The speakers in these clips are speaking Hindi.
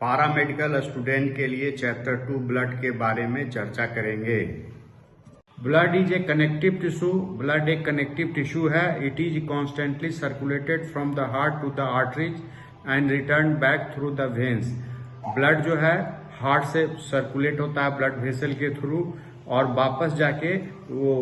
पैरामेडिकल स्टूडेंट के लिए चैप्टर 2 ब्लड के बारे में चर्चा करेंगे। Blood is a connective tissue. Blood एक कनेक्टिव टिश्यू है। It is constantly circulated from the heart to the arteries and return back through the veins. Blood जो है हार्ट से सर्कुलेट होता है ब्लड वेसल के थ्रू और वापस जाके वो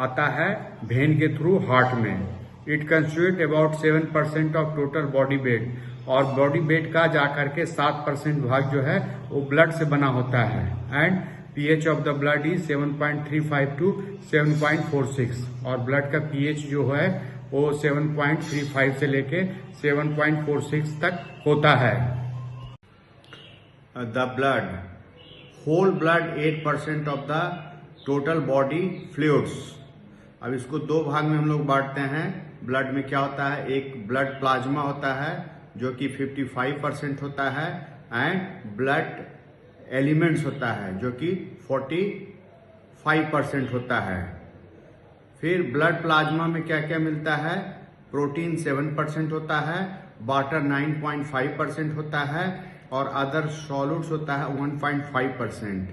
आता है वेन के थ्रू हार्ट में। It constitute about 7% of total body weight और बॉडी वेट का जाकर के 7% भाग जो है वो ब्लड से बना होता है। And pH of the blood is 7.35 to 7.46 और ब्लड का pH जो है वो 7.35 से लेके 7.46 तक होता है। The blood whole blood 8% of the total body fluids. अब इसको दो भाग में हम लोग बांटते हैं। ब्लड में क्या होता है, एक ब्लड प्लाज्मा होता है जो कि 55% होता है एंड ब्लड एलिमेंट्स होता है जो कि 45% होता है। फिर ब्लड प्लाज्मा में क्या क्या मिलता है, प्रोटीन 7% होता है, वाटर 9.5% होता है और अदर सॉलिड्स होता है 1.5%।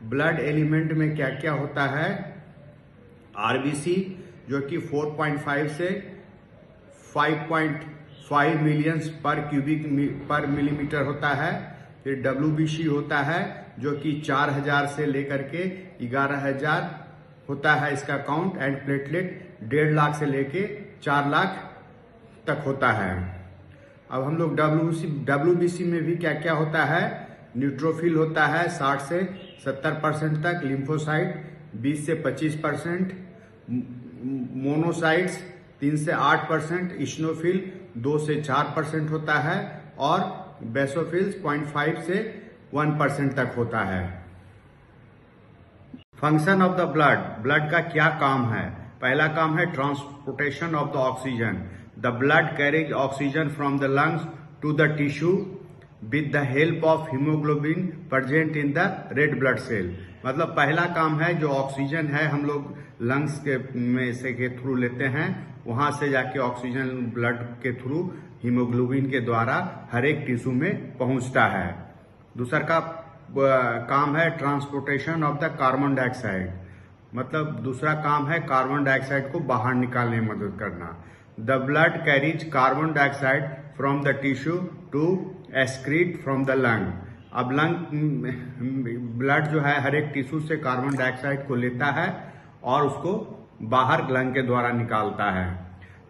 ब्लड एलिमेंट में क्या क्या होता है, आरबीसी जो कि 4.5 से 5.5 मिलियंस पर मिलीमीटर होता है। फिर डब्ल्यूबीसी होता है जो कि 4000 से लेकर के 11000 होता है इसका काउंट एंड प्लेटलेट 1.5 लाख से लेके 4 लाख तक होता है। अब हम लोग डब्ल्यूबीसी में भी क्या क्या होता है, न्यूट्रोफिल होता है 60 से 70% तक, लिम्फोसाइट 20 से 25%, मोनोसाइट्स 3 से 8%, इशनोफिल 2 से 4% होता है और बेसोफिल्स 0.5 से 1% तक होता है। Function of the blood, blood का क्या काम है? पहला काम है transportation of the oxygen. The blood carries oxygen from the lungs to the tissue with the help of haemoglobin present in the red blood cell. मतलब पहला काम है जो ऑक्सीजन है हम लोग लंग्स के में से के थ्रू लेते हैं, वहां से जाके ऑक्सीजन ब्लड के थ्रू हीमोग्लोबिन के द्वारा हर एक टिश्यू में पहुंचता है। दूसरा का काम है transportation of the carbon dioxide. मतलब दूसरा काम है कार्बन डाइऑक्साइड को बाहर निकालने में मदद करना। The blood carries carbon dioxide from the tissue to excrete from the lung. अब ब्लड जो है हर एक टिश्यू से कार्बन डाइऑक्साइड को लेता है और उसको बाहर लंग के द्वारा निकालता है।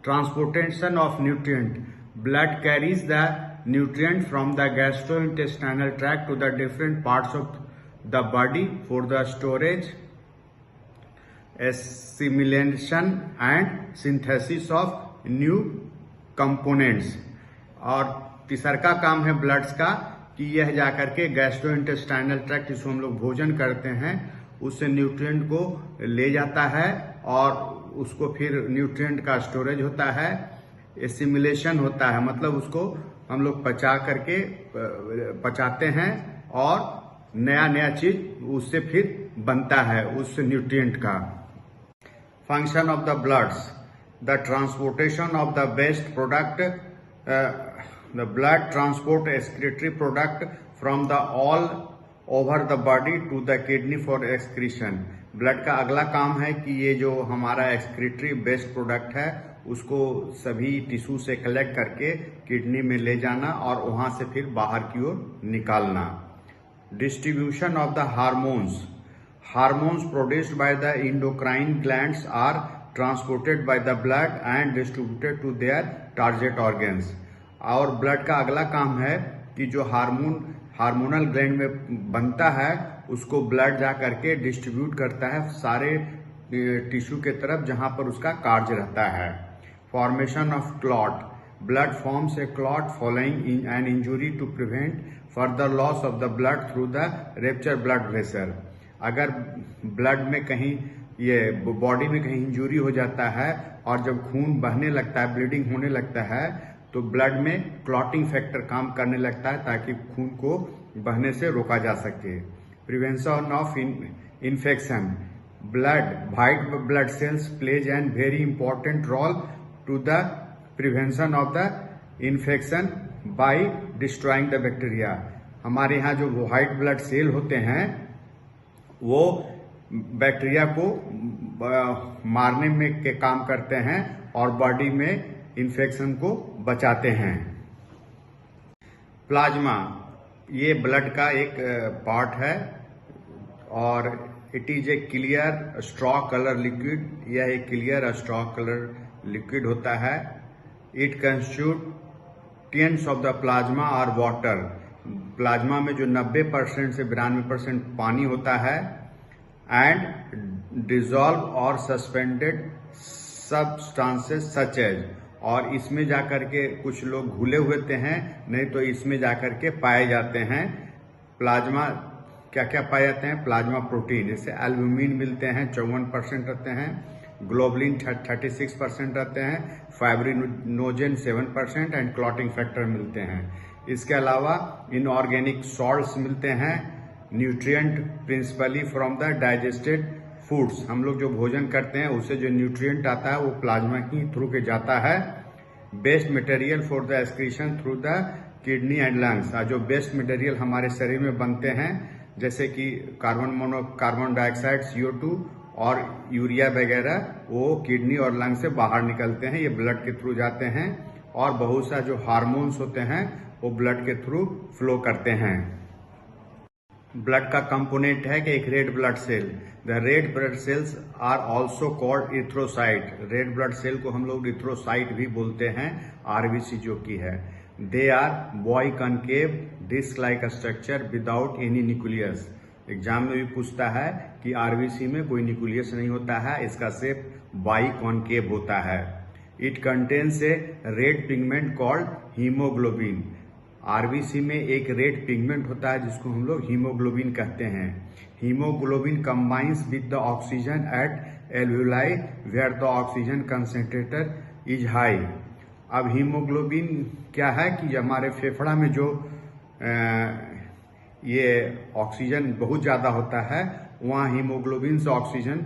Transportation of nutrient, blood carries the nutrient from the gastrointestinal tract to the different parts of the body for the storage, assimilation and synthesis of new components. और तीसरा का काम है ब्लड्स का कि यह जाकर के गैस्ट्रोइंटेस्टाइनल ट्रैक्ट जिसको हम लोग भोजन करते हैं उससे न्यूट्रिएंट को ले जाता है और उसको फिर न्यूट्रिएंट का स्टोरेज होता है, एसिमिलेशन होता है मतलब उसको हम लोग पचाते हैं और नया चीज उससे फिर बनता है उस न्यूट्रिएंट का। Function of the bloods, the transportation of the waste product, the blood transport excretory product from the all over the body to the kidney for excretion। Blood का अगला काम है कि ये जो हमारा एक्सक्रीटरी वेस्ट प्रोडक्ट है उसको सभी टिश्यू से कलेक्ट करके किडनी में ले जाना और वहां से फिर बाहर की ओर निकालना। Distribution of the hormones, hormones produced by the endocrine glands are transported by the blood and distributed to their target organs. और ब्लड का अगला काम है कि जो हार्मोनल ग्लैंड में बनता है उसको ब्लड जा करके डिस्ट्रीब्यूट करता है सारे टिश्यू के तरफ जहां पर उसका कार्य रहता है। Formation of clot, blood forms a clot following an injury to prevent further loss of the blood through the rupture blood vessel. अगर ब्लड में कहीं ये बॉडी में कहीं इंजुरी हो जाता है और जब खून बहने लगता है, ब्लीडिंग होने लगता है तो ब्लड में क्लॉटिंग फैक्टर काम करने लगता है ताकि खून को बहने से रोका जा सके। Prevention of infection, white blood cells plays an very important role to the prevention of the infection by destroying the bacteria. हमारे यहाँ जो व्हाइट ब्लड सेल होते हैं वो बैक्टीरिया को मारने में के काम करते हैं और बॉडी में इन्फेक्शन को बचाते हैं। प्लाज्मा ये ब्लड का एक पार्ट है और it is a clear straw colour liquid. यह एक क्लियर स्ट्रॉ कलर लिक्विड होता है। It constituents of the plasma are water. Plasma में जो 90% से 92% पानी होता है एंड डिजॉल्व और सस्पेंडेड सब्सटेंसेस सच एज, और इसमें जाकर के कुछ लोग घुले हुए हैं, नहीं तो इसमें जाकर के पाए जाते हैं प्लाज्मा। क्या क्या पाए जाते हैं? प्लाज्मा प्रोटीन, जैसे एल्ब्यूमिन मिलते हैं 54% रहते हैं, ग्लोबुलिन 36% रहते हैं, फाइब्रिनोजेन 7% एंड क्लॉटिंग फैक्टर मिलते हैं। इसके अलावा इनऑर्गेनिक सॉल्ट्स मिलते हैं, nutrient principally from the digested foods. हम लोग जो भोजन करते हैं उससे जो न्यूट्रिएंट आता है वो प्लाज्मा ही थ्रू के जाता है। Best material for the excretion through the kidney and lungs. जो बेस्ट मटेरियल हमारे शरीर में बनते हैं जैसे कि कार्बन डाइऑक्साइड CO2 और यूरिया वगैरह, वो किडनी और लंग से बाहर निकलते हैं, ये ब्लड के थ्रू जाते हैं। और बहुत सा जो हार्मोन्स होते हैं वो ब्लड के थ्रू फ्लो करते हैं। ब्लड का कंपोनेंट है कि एक red blood cell. The red blood cells are also called erythrocyte. Red blood cell को हम लोग इथ्रोसाइट भी बोलते हैं, RBC जो की है। They are biconcave disc like structure without any nucleus. Exam में भी पूछता है कि RBC में कोई न्यूक्लियस नहीं होता है, इसका शेप बाई कॉनकेव होता है। It contains A red pigment called haemoglobin. RBC में एक रेड पिगमेंट होता है जिसको हम लोग हीमोग्लोबिन कहते हैं। Haemoglobin combines with the oxygen at alveoli where the oxygen concentrator is high. अब हीमोग्लोबिन क्या है कि हमारे फेफड़ा में जो ये ऑक्सीजन बहुत ज्यादा होता है, वहाँ हीमोग्लोबिन से ऑक्सीजन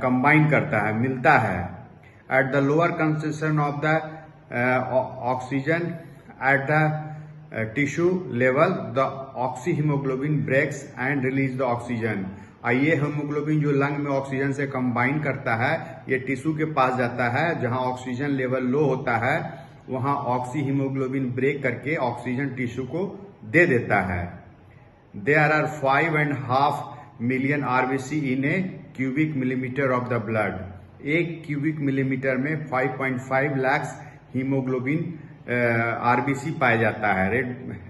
कंबाइन करता है, मिलता है। At the lower concentration of the oxygen at the tissue level the oxy haemoglobin breaks and release the oxygen. ये हीमोग्लोबिन जो लंग में ऑक्सीजन से कंबाइन करता है, ये टिश्यू के पास जाता है, जहां ऑक्सीजन लेवल लो होता है वहां ऑक्सी हीमोग्लोबिन ब्रेक करके ऑक्सीजन टिश्यू को दे देता है। There are 5.5 million RBC in a cubic millimetre of the blood. एक क्यूबिक मिलीमीटर में 5.5 लाख हीमोग्लोबिन RBC पाया जाता है,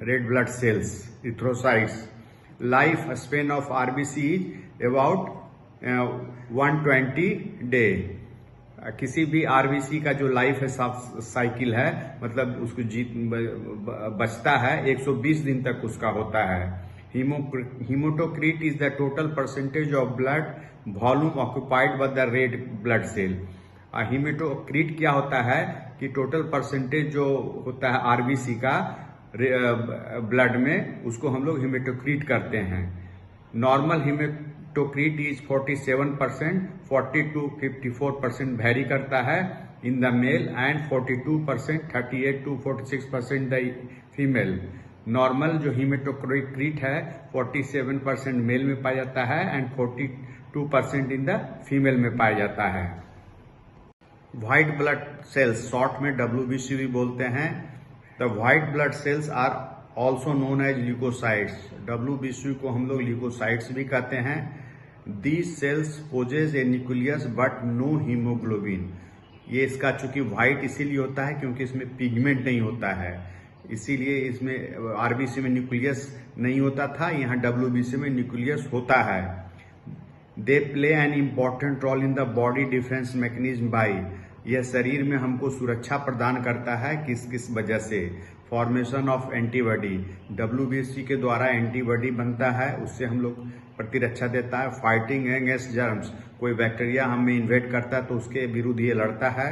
red blood cells, erythrocytes. Life span of RBC is about 120 day. किसी भी RBC का जो लाइफ साइकिल है, मतलब उसको बचता है 120 दिन तक उसका होता है। Haematocrit is the total percentage of blood volume occupied by the red blood cell. Haematocrit क्या होता है कि टोटल परसेंटेज जो होता है RBC का ब्लड में, उसको हम लोग हीमोटोक्रीट करते हैं। नॉर्मल हीमोटोक्रीट इज 47%, 40 to 54% वेरी करता है in the male and 42%, 38 to 46% the female. Normal जो हीमोटोक्रीट है 47% मेल में पाया जाता है एंड 42% इन द फीमेल में पाया जाता है। व्हाइट ब्लड सेल्स, शॉर्ट में WBC भी बोलते हैं। The white blood cells are also known as leucocytes. WBC को हम लोग ल्यूकोसाइट्स भी कहते हैं। These cells possess a nucleus but no haemoglobin. ये इसका चूंकि व्हाइट इसीलिए होता है क्योंकि इसमें पिगमेंट नहीं होता है, इसीलिए इसमें RBC में न्यूक्लियस नहीं होता था, यहाँ WBC में न्यूक्लियस होता है। They play an important role in the body defence mechanism by. यह शरीर में हमको सुरक्षा प्रदान करता है किस किस वजह से? Formation of antibody. WBC के द्वारा एंटीबॉडी बनता है, उससे हम लोग प्रतिरक्षा देता है। फाइटिंग अगेंस्ट जर्म्स, कोई बैक्टीरिया हमें इन्वेड करता है तो उसके विरुद्ध ये लड़ता है।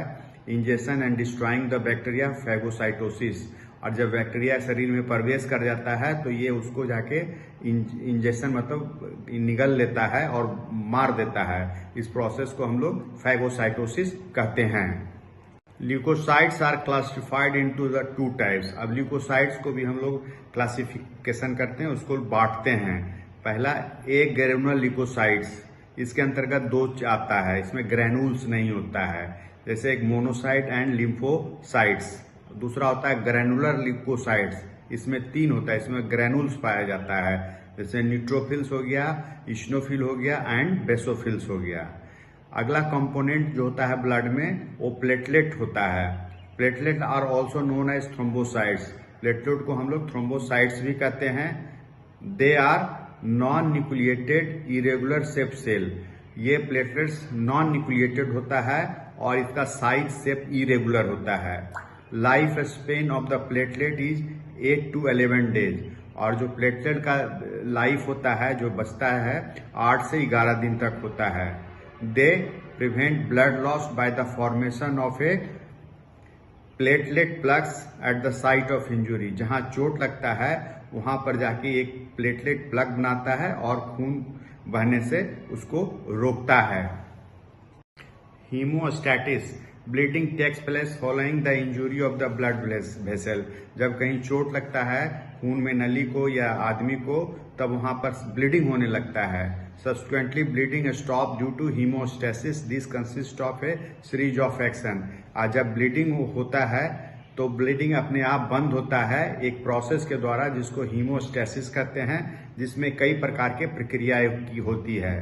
Injection and destroying the bacteria, phagocytosis. और जब बैक्टीरिया शरीर में प्रवेश कर जाता है तो ये उसको जाके इंजेक्शन मतलब निगल लेता है और मार देता है। इस प्रोसेस को हम लोग फैगोसाइटोसिस कहते हैं। Leukocytes are classified into the two types. अब ल्यूकोसाइट्स को भी हम लोग क्लासिफिकेशन करते हैं, उसको बांटते हैं। पहला एक ग्रेनुलर ल्यूकोसाइट्स, इसके अंतर्गत दो आता है, इसमें ग्रेनुल्स नहीं होता है, जैसे एक मोनोसाइट एंड लिम्फोसाइट्स। दूसरा होता है ग्रेनुलर ल्यूकोसाइट्स, इसमें तीन होता है, इसमें ग्रेनुल्स पाया जाता है, जैसे न्यूट्रोफिल्स हो गया, इशनोफिल हो गया एंड बेसोफिल्स हो गया। अगला कंपोनेंट जो होता है ब्लड में वो प्लेटलेट होता है। Platelet are also known as thrombocytes. Platelet को हम लोग थ्रोम्बोसाइट्स भी कहते हैं। They are non nucleated irregular shape cell. ये प्लेटलेट्स नॉन न्यूक्लिएटेड होता है और इसका साइज शेप इरेगुलर होता है। Life span of the platelet is 8 to 11 days. और जो प्लेटलेट का लाइफ होता है, जो बचता है, 8 से 11 दिन तक होता है। They prevent blood loss by the formation of A platelet plugs at the site of injury. जहां चोट लगता है वहां पर जाके एक प्लेटलेट प्लग बनाता है और खून बहने से उसको रोकता है। Haemostasis, bleeding takes place following the injury of the blood vessel. जब कहीं चोट लगता है खून में नली को या आदमी को, तब वहां पर ब्लीडिंग होने लगता है। Subsequently bleeding stop due to haemostasis. This consist of a series of action. आज जब ब्लीडिंग होता है तो ब्लीडिंग अपने आप बंद होता है एक प्रोसेस के द्वारा, जिसको हीमोस्टेसिस कहते हैं, जिसमें कई प्रकार के प्रक्रियाएं होती है।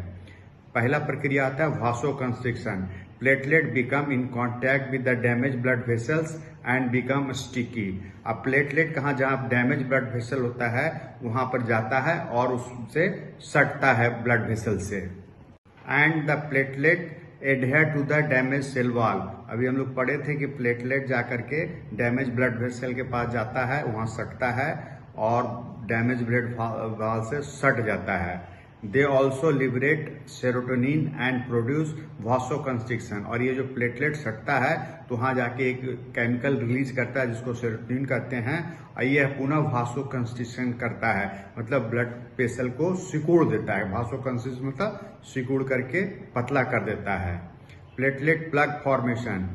पहला प्रक्रिया आता है vasoconstriction. Platelet become in contact with the damage blood vessels and become sticky. अब प्लेटलेट कहाँ, जहां डैमेज ब्लड वेसल होता है वहां पर जाता है और उससे सटता है ब्लड वेसल से। And the platelet adhere to the damage cell wall. अभी हम लोग पढ़े थे कि प्लेटलेट जाकर के डैमेज ब्लड वेसल के पास जाता है, वहां सटता है और डैमेज ब्लड वॉल से सट जाता है। They also liberate serotonin and produce vasoconstriction. और ये जो प्लेटलेट सटता है तो वहां जाके एक केमिकल रिलीज करता है जिसको सेरोटोनिन कहते हैं, और यह पुनः वासोकंस्ट्रिक्शन करता है, मतलब ब्लड वेसल को सिकुड़ देता है। वासोकंस्ट्रिक्शन मतलब सिकुड़ करके पतला कर देता है। Platelet plug formation,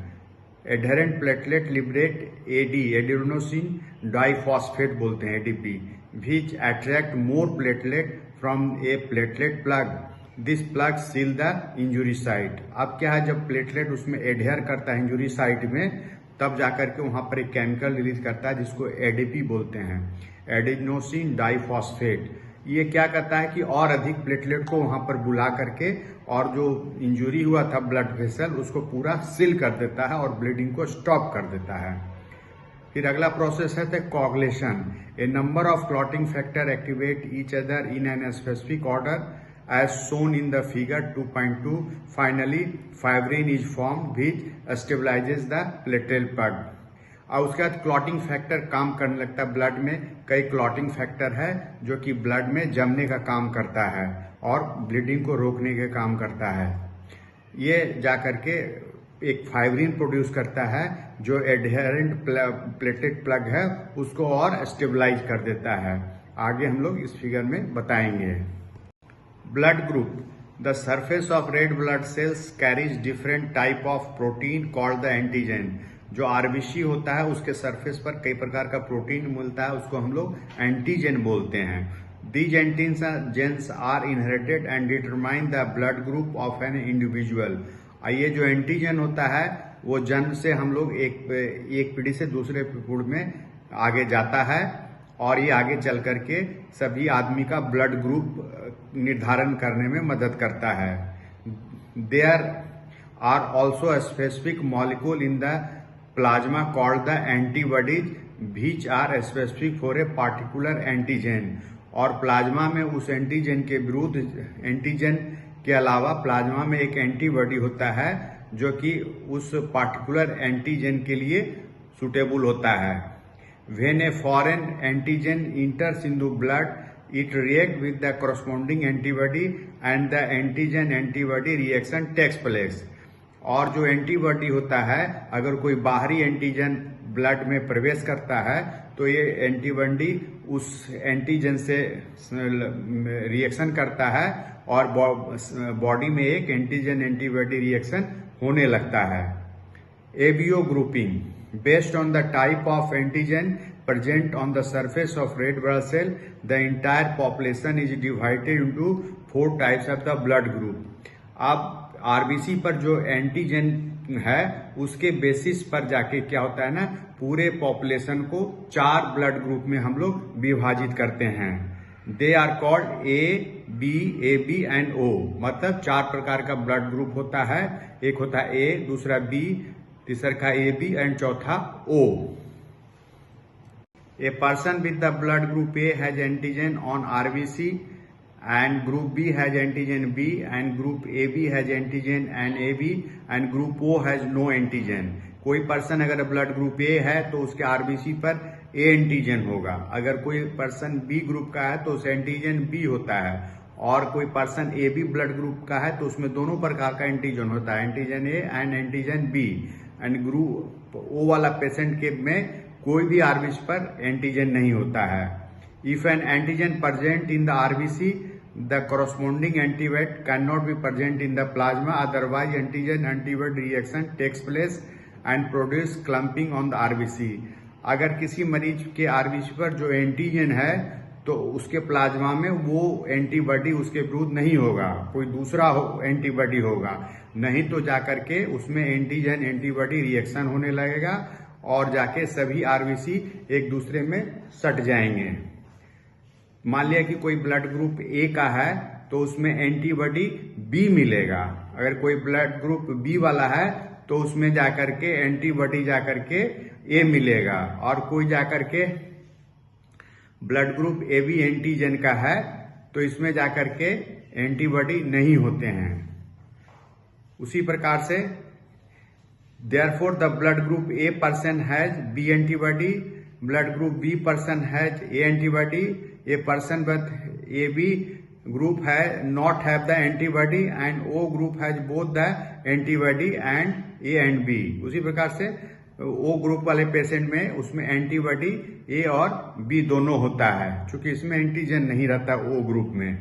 adherent platelet liberate AD, adenosine diphosphate बोलते हैं, ADP, which attract more platelet from a platelet plug. This plug seal the injury site. अब क्या है, जब प्लेटलेट उसमें एडहेयर करता है इंजुरी साइट में, तब जाकर के वहां पर एक केमिकल रिलीज करता है जिसको एडीपी बोलते हैं, एडिनोसिन डाइफॉस्फेट। ये क्या करता है कि और अधिक प्लेटलेट को वहां पर बुला करके और जो इंजुरी हुआ था ब्लड वेसल उसको पूरा सील कर देता है और ब्लीडिंग को स्टॉप कर देता है। फिर अगला प्रोसेस है coagulation. A number of clotting factor activate each other in an specific order as shown in the figure 2.2। Finally fibrin is form which stabilises the platelet plug. और उसके बाद क्लॉटिंग फैक्टर काम करने लगता है। ब्लड में कई क्लॉटिंग फैक्टर है जो कि ब्लड में जमने का काम करता है और ब्लीडिंग को रोकने का काम करता है। ये जाकर के एक फाइब्रिन प्रोड्यूस करता है जो एडहेरेंट प्लेटलेट प्लग है उसको और स्टेबलाइज कर देता है। आगे हम लोग इस फिगर में बताएंगे। Blood group, the surface of red blood sales carries different type of protein called the antigen. जो आरबीसी होता है उसके सरफेस पर कई प्रकार का प्रोटीन मिलता है, उसको हम लोग एंटीजन बोलते हैं। These antigens are inherited and determine the blood group of an individual। ये जो एंटीजन होता है वो जन्म से हम लोग एक पीढ़ी से दूसरे पीढ़ी में आगे जाता है और ये आगे चल करके सभी आदमी का ब्लड ग्रुप निर्धारण करने में मदद करता है। There are also specific molecule in the plasma called the antibodies which are specific for a particular antigen. और प्लाज्मा में उस एंटीजन के विरुद्ध, एंटीजन के अलावा प्लाज्मा में एक एंटीबॉडी होता है जो कि उस पार्टिकुलर एंटीजन के लिए सुटेबल होता है। When a foreign antigen enters in the blood it react with the corresponding antibody and the antigen antibody reaction takes place. और जो एंटीबॉडी होता है, अगर कोई बाहरी एंटीजन ब्लड में प्रवेश करता है तो ये एंटीबॉडी उस एंटीजन से रिएक्शन करता है और बॉडी में एक एंटीजन एंटीबॉडी रिएक्शन होने लगता है। ABO grouping. Based on the type of antigen present on the surface of red blood cell, the entire population is divided into 4 types of the blood group. अब आरबीसी पर जो एंटीजन है उसके बेसिस पर जाके क्या होता है ना, पूरे पॉपुलेशन को 4 ब्लड ग्रुप में हम लोग विभाजित करते हैं. They are called A, B, A B and O. मतलब 4 प्रकार का ब्लड ग्रुप होता है. एक होता है ए, दूसरा बी, तीसरा का ए बी एंड चौथा O. A person with the blood group A has antigen on RBC and group B has antigen B and group AB has antigen and AB and group O has no antigen. कोई पर्सन अगर ब्लड ग्रुप ए है तो उसके आरबीसी पर ए एंटीजन होगा. अगर कोई पर्सन बी ग्रुप का है तो उस एंटीजन बी होता है. और कोई person A B blood group का है तो उसमें दोनों प्रकार का एंटीजन होता है, antigen A and antigen B. And group O वाला पेशेंट के में कोई भी आरबीसी पर एंटीजन नहीं होता है. If an antigen present in the RBC, the corresponding antibody cannot be present in the plasma. Otherwise, antigen-antibody reaction takes place and produce clumping on the RBC. अगर किसी मरीज के आरबीसी पर जो एंटीजन है तो उसके प्लाज्मा में वो एंटीबॉडी उसके विरुद्ध नहीं होगा, कोई दूसरा एंटीबॉडी होगा. नहीं तो जाकर के उसमें एंटीजन एंटीबॉडी रिएक्शन होने लगेगा और जाके सभी आरबीसी एक दूसरे में सट जाएंगे. मान लिया कि कोई ब्लड ग्रुप ए का है तो उसमें एंटीबॉडी बी मिलेगा. अगर कोई ब्लड ग्रुप बी वाला है तो उसमें जाकर के एंटीबॉडी जाकर के ए मिलेगा. और कोई जाकर के blood group A B antigen का है तो इसमें जाकर के एंटीबॉडी नहीं होते हैं. उसी प्रकार से therefore the blood group A person has B antibody, blood group B person has A antibody. A person with AB group has not have the antibody and O group has both the antibody and A and B. उसी प्रकार से O ग्रुप वाले पेशेंट में उसमें एंटीबॉडी A और B दोनों होता है, क्योंकि इसमें एंटीजन नहीं रहता O ग्रुप में.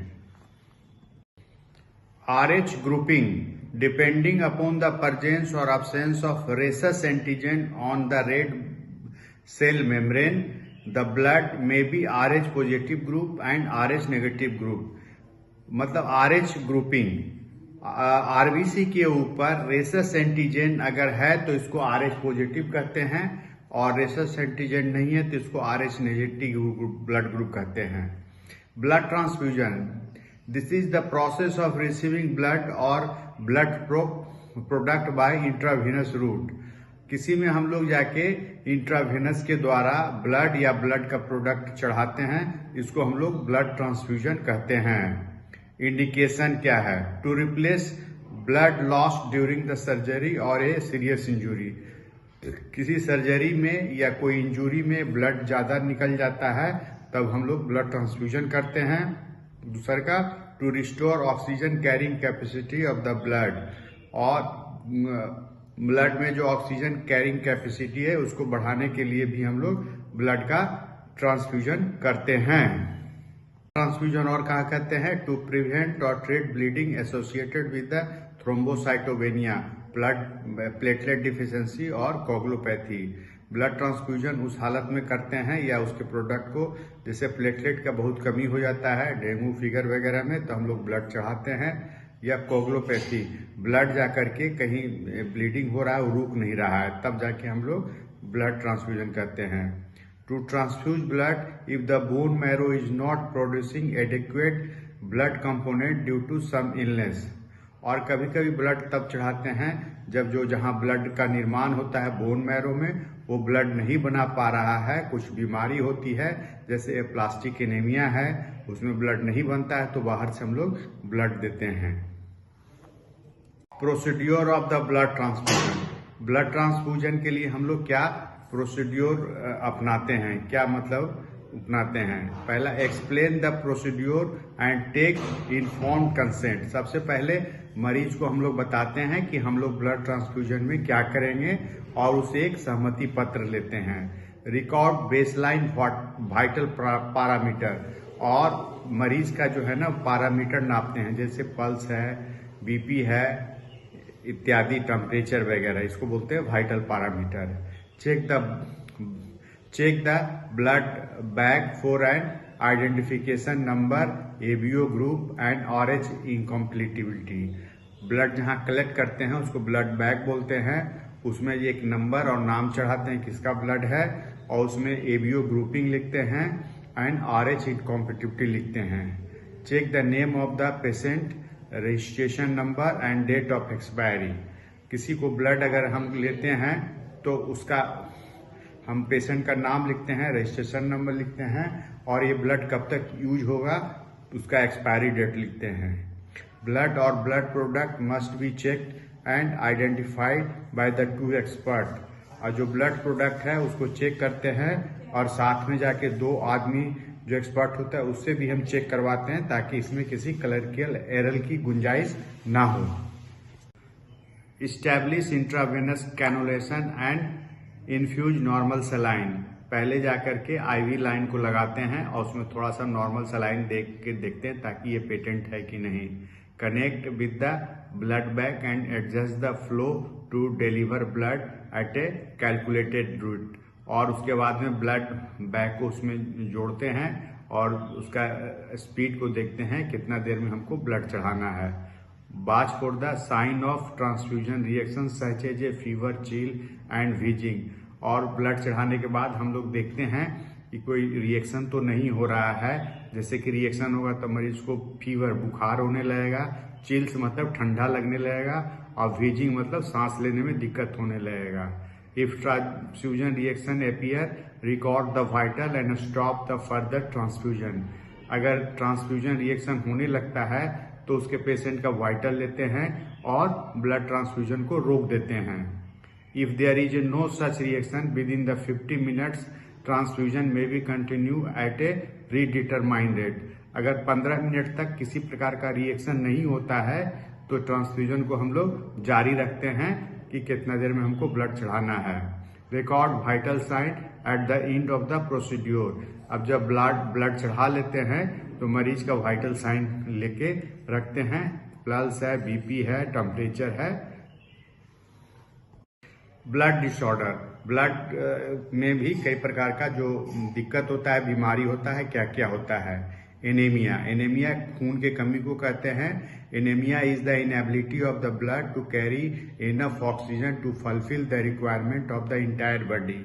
RH grouping. Depending upon the presence or absence of rhesus antigen on the red cell membrane, the blood may be RH positive group and RH negative group. मतलब RH ग्रुपिंग, आरबीसी के ऊपर रेसस एंटीजन अगर है तो इसको RH पॉजिटिव कहते हैं और रेसस एंटीजन नहीं है तो इसको RH नेगेटिव ब्लड ग्रुप कहते हैं. Blood transfusion. This is the process of receiving blood और blood product by intravenous route. किसी में हम लोग जाके इंट्रावेनस के द्वारा ब्लड या ब्लड का प्रोडक्ट चढ़ाते हैं, इसको हम लोग ब्लड ट्रांसफ्यूजन कहते हैं. इंडिकेशन क्या है? To replace blood lost during the surgery और ए सीरियस इंजुरी. किसी सर्जरी में या कोई इंजुरी में ब्लड ज्यादा निकल जाता है तब हम लोग ब्लड ट्रांसफ्यूजन करते हैं. दूसरा का to restore oxygen carrying capacity of the blood. और ब्लड में जो ऑक्सीजन कैरिंग कैपेसिटी है उसको बढ़ाने के लिए भी हम लोग ब्लड का ट्रांसफ्यूजन करते हैं. ट्रांसफ्यूजन और कहा कहते हैं? टू प्रिवेंट और treat bleeding associated with the thrombocytopenia, blood platelet deficiency और कोगुलोपैथी. ब्लड ट्रांसफ्यूजन उस हालत में करते हैं या उसके प्रोडक्ट को, जैसे प्लेटलेट का बहुत कमी हो जाता है डेंगू फीवर वगैरह में, तो हम लोग ब्लड चढ़ाते हैं. या कोगुलोपैथी, ब्लड जाकर के कहीं ब्लीडिंग हो रहा है, रुक नहीं रहा है, तब जाके हम लोग ब्लड ट्रांसफ्यूजन करते हैं. To transfuse blood if the bone marrow is not producing adequate blood component due to some illness. और कभी कभी ब्लड तब चढ़ाते हैं जब जो जहां ब्लड का निर्माण होता है बोन मैरो में वो ब्लड नहीं बना पा रहा है, कुछ बीमारी होती है, जैसे प्लास्टिक एनीमिया है, उसमें ब्लड नहीं बनता है तो बाहर से हम लोग ब्लड देते हैं. Procedure of the blood transfusion. Blood transfusion के लिए हम लोग क्या प्रोसीड्योर अपनाते हैं, क्या मतलब अपनाते हैं? पहला, explain the procedure and take informed consent. सबसे पहले मरीज को हम लोग बताते हैं कि हम लोग ब्लड ट्रांसफ्यूजन में क्या करेंगे और उसे एक सहमति पत्र लेते हैं. रिकॉर्ड बेसलाइन वाइटल पैरामीटर, और मरीज का जो है ना पैरामीटर नापते हैं, जैसे पल्स है, बीपी है, इत्यादि, टेम्परेचर वगैरह, इसको बोलते हैं vital parameter. Check the blood bag for an identification number, ABO group and RH incompatibility. Blood जहां कलेक्ट करते हैं उसको ब्लड बैग बोलते हैं, उसमें एक नंबर और नाम चढ़ाते हैं किसका ब्लड है, और उसमें एबीओ ग्रुपिंग लिखते हैं एंड RH इनकम्प्लीटिबिलिटी लिखते हैं। Check the name of the patient, registration number and date of expiry. किसी को ब्लड अगर हम लेते हैं तो उसका हम पेशेंट का नाम लिखते हैं, रजिस्ट्रेशन नंबर लिखते हैं, और ये ब्लड कब तक यूज होगा उसका एक्सपायरी डेट लिखते हैं। ब्लड और blood product must be checked and identified by the 2 expert. और जो ब्लड प्रोडक्ट है उसको चेक करते हैं और साथ में जाके 2 आदमी जो एक्सपर्ट होता है उससे भी हम चेक करवाते हैं ताकि इसमें किसी क्लरिकल एरर की गुंजाइश ना हो। Establish intravenous cannulation and infuse normal saline. पहले जाकर के IV लाइन को लगाते हैं और उसमें थोड़ा सा नॉर्मल सलाइन देख के देखते हैं ताकि ये पेटेंट है कि नहीं। Connect with the blood bag and adjust the flow to deliver blood at a calculated route. और उसके बाद में ब्लड बैग को उसमें जोड़ते हैं और उसका स्पीड को देखते हैं कितना देर में हमको ब्लड चढ़ाना है। Watch for the sign of transfusion reaction such as a fever, chill and wheezing. और ब्लड चढ़ाने के बाद हम लोग देखते हैं कि कोई रिएक्शन तो नहीं हो रहा है। जैसे कि रिएक्शन होगा तो मरीज को फीवर, बुखार होने लगेगा, चिल्स मतलब ठंडा लगने लगेगा, और वीजिंग मतलब सांस लेने में दिक्कत होने लगेगा। If transfusion reaction appear, record the vital and stop the further transfusion. अगर ट्रांसफ्यूजन रिएक्शन होने लगता है तो उसके पेशेंट का वाइटल लेते हैं और ब्लड ट्रांसफ्यूजन को रोक देते हैं। If there is no such reaction within the 50 minutes, transfusion may be continue at a predetermined rate. अगर 15 मिनट तक किसी प्रकार का रिएक्शन नहीं होता है तो ट्रांसफ्यूजन को हम लोग जारी रखते हैं कि कितना देर में हमको ब्लड चढ़ाना है। Record vital sign at the end of the procedure. अब जब ब्लड चढ़ा लेते हैं तो मरीज का वाइटल साइन लेके रखते हैं, पल्स है, BP है, टेम्परेचर है। ब्लड डिसऑर्डर, ब्लड में भी कई प्रकार का जो दिक्कत होता है, बीमारी होता है, क्या क्या होता है। एनीमिया, एनीमिया खून के कमी को कहते हैं। Anaemia is the inability of the blood to carry enough oxygen to fulfil the requirement of the entire body.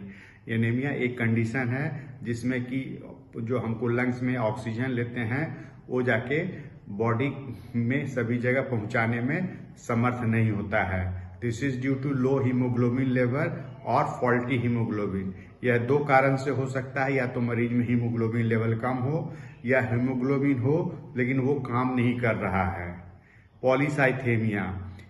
Anaemia एक कंडीशन है जिसमें कि जो हमको लंग्स में ऑक्सीजन लेते हैं वो जाके बॉडी में सभी जगह पहुंचाने में समर्थ नहीं होता है। This is due to low haemoglobin level और फॉल्टी हीमोग्लोबिन। यह 2 कारण से हो सकता है, या तो मरीज में हीमोग्लोबिन लेवल कम हो या हीमोग्लोबिन हो लेकिन वो काम नहीं कर रहा है। Polycythaemia,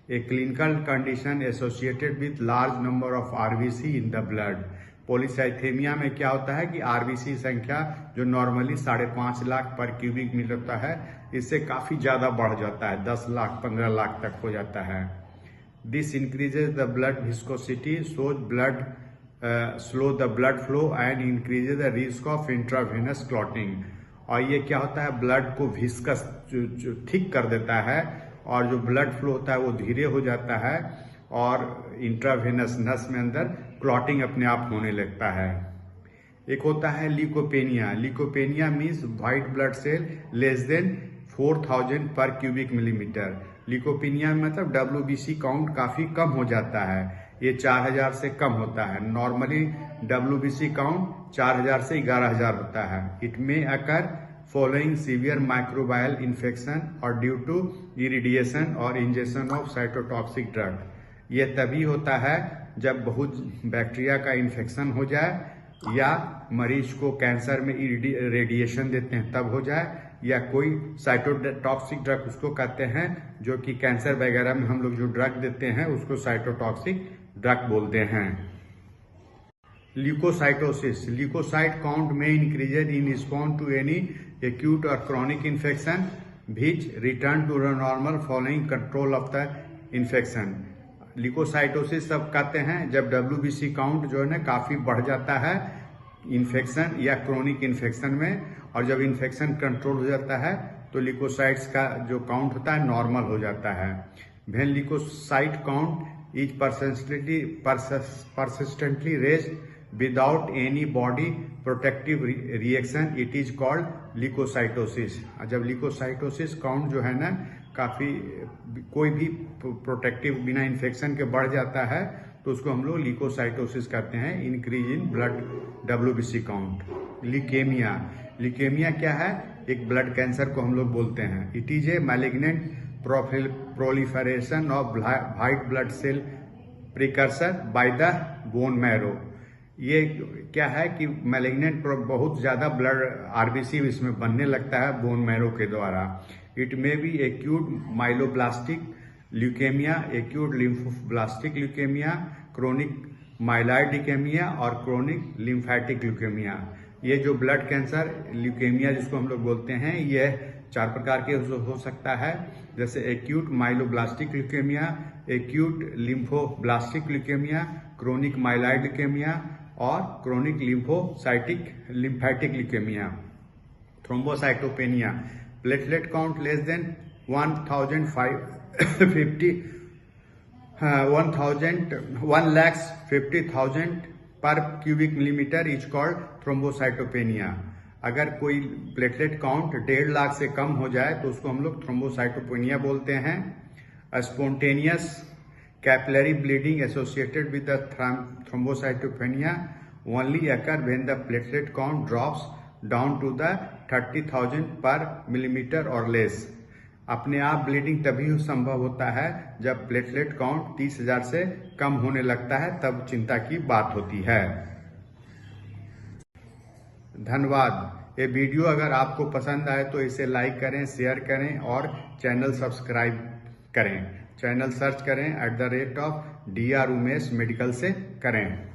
a clinical condition associated with large number of RBC in the blood. Polycythaemia में क्या होता है कि RBC संख्या जो नॉर्मली 5.5 लाख पर क्यूबिक मीटर होता है, इससे काफी ज्यादा बढ़ जाता है, 10 लाख 15 लाख तक हो जाता है। This increases the blood viscosity, slow the blood flow and increases the risk of intravenous clotting. और ये क्या होता है, ब्लड को विस्कस थिक कर देता है और जो ब्लड फ्लो होता है वो धीरे हो जाता है और इंट्रावेनस नस में अंदर क्लॉटिंग अपने आप होने लगता है। एक होता है leukopenia. Leukopenia means white blood cell less than 4000 per cubic millimetre. लीकोपेनिया मतलब WBC काउंट काफी कम हो जाता है, ये 4000 से कम होता है। नॉर्मली WBC काउंट 4000 से 11000 होता है। It may occur following severe microbial infection और ड्यू टू इरिडिएशन और इंजेक्शन ऑफ साइटोटॉक्सिक ड्रग। ये तभी होता है जब बहुत बैक्टीरिया का इन्फेक्शन हो जाए या मरीज को कैंसर में रेडिएशन देते हैं तब हो जाए, या कोई साइटोटॉक्सिक ड्रग उसको कहते हैं जो कि कैंसर वगैरह में हम लोग जो ड्रग देते हैं उसको साइटोटॉक्सिक ड्रग बोलते हैं। ल्यूकोसाइटोसिस, ल्यूकोसाइट काउंट में increased in response to any acute or chronic infection which return to normal following control of the infection. Leukocytosis सब कहते हैं जब WBC काउंट जो है ना काफी बढ़ जाता है इन्फेक्शन या क्रोनिक इन्फेक्शन में, और जब इन्फेक्शन कंट्रोल हो जाता है तो ल्यूकोसाइट्स का जो काउंट होता है नॉर्मल हो जाता है। When leukocyte count is persistently raised without any body protective reaction, it is called leukocytosis. जब ल्यूकोसाइटोसिस काउंट जो है ना काफी कोई भी प्रोटेक्टिव बिना इन्फेक्शन के बढ़ जाता है तो उसको हम लोग ल्यूकोसाइटोसिस कहते हैं, increase in blood WBC count. Leukaemia क्या है? एक ब्लड कैंसर को हम लोग बोलते हैं। It is a malignant proliferation of white blood cell precursor by the bone marrow. ये क्या है कि मैलिग्नेंट बहुत ज्यादा ब्लड RBC इसमें बनने लगता है बोन मैरो के द्वारा। It may be acute myeloblastic leukaemia, acute lymphoblastic leukaemia, chronic myeloid leukaemia और क्रोनिक लिम्फेटिक ल्यूकेमिया। ये जो ब्लड कैंसर ल्यूकेमिया जिसको हम लोग बोलते हैं, यह 4 प्रकार के हो सकता है, जैसे acute myeloblastic leukaemia, acute lymphoblastic leukaemia, chronic myeloid leukaemia और chronic lymphatic leukaemia. Thrombocytopenia, platelet count less than 1,50,000 per cubic millimetre is called thrombocytopenia. अगर कोई प्लेटलेट काउंट 1.5 लाख से कम हो जाए तो उसको हम लोग थ्रोम्बोसाइटोपेनिया बोलते हैं। Spontaneous capillary bleeding associated with the thrombocytopenia only occur when the platelet count drops down to the 30,000 per millimetre और लेस। अपने आप ब्लीडिंग तभी संभव होता है जब प्लेटलेट काउंट 30,000 से कम होने लगता है, तब चिंता की बात होती है। धन्यवाद। ये वीडियो अगर आपको पसंद आए तो इसे लाइक करें, शेयर करें और चैनल सब्सक्राइब करें। चैनल सर्च करें @DR उमेश मेडिकल से करें।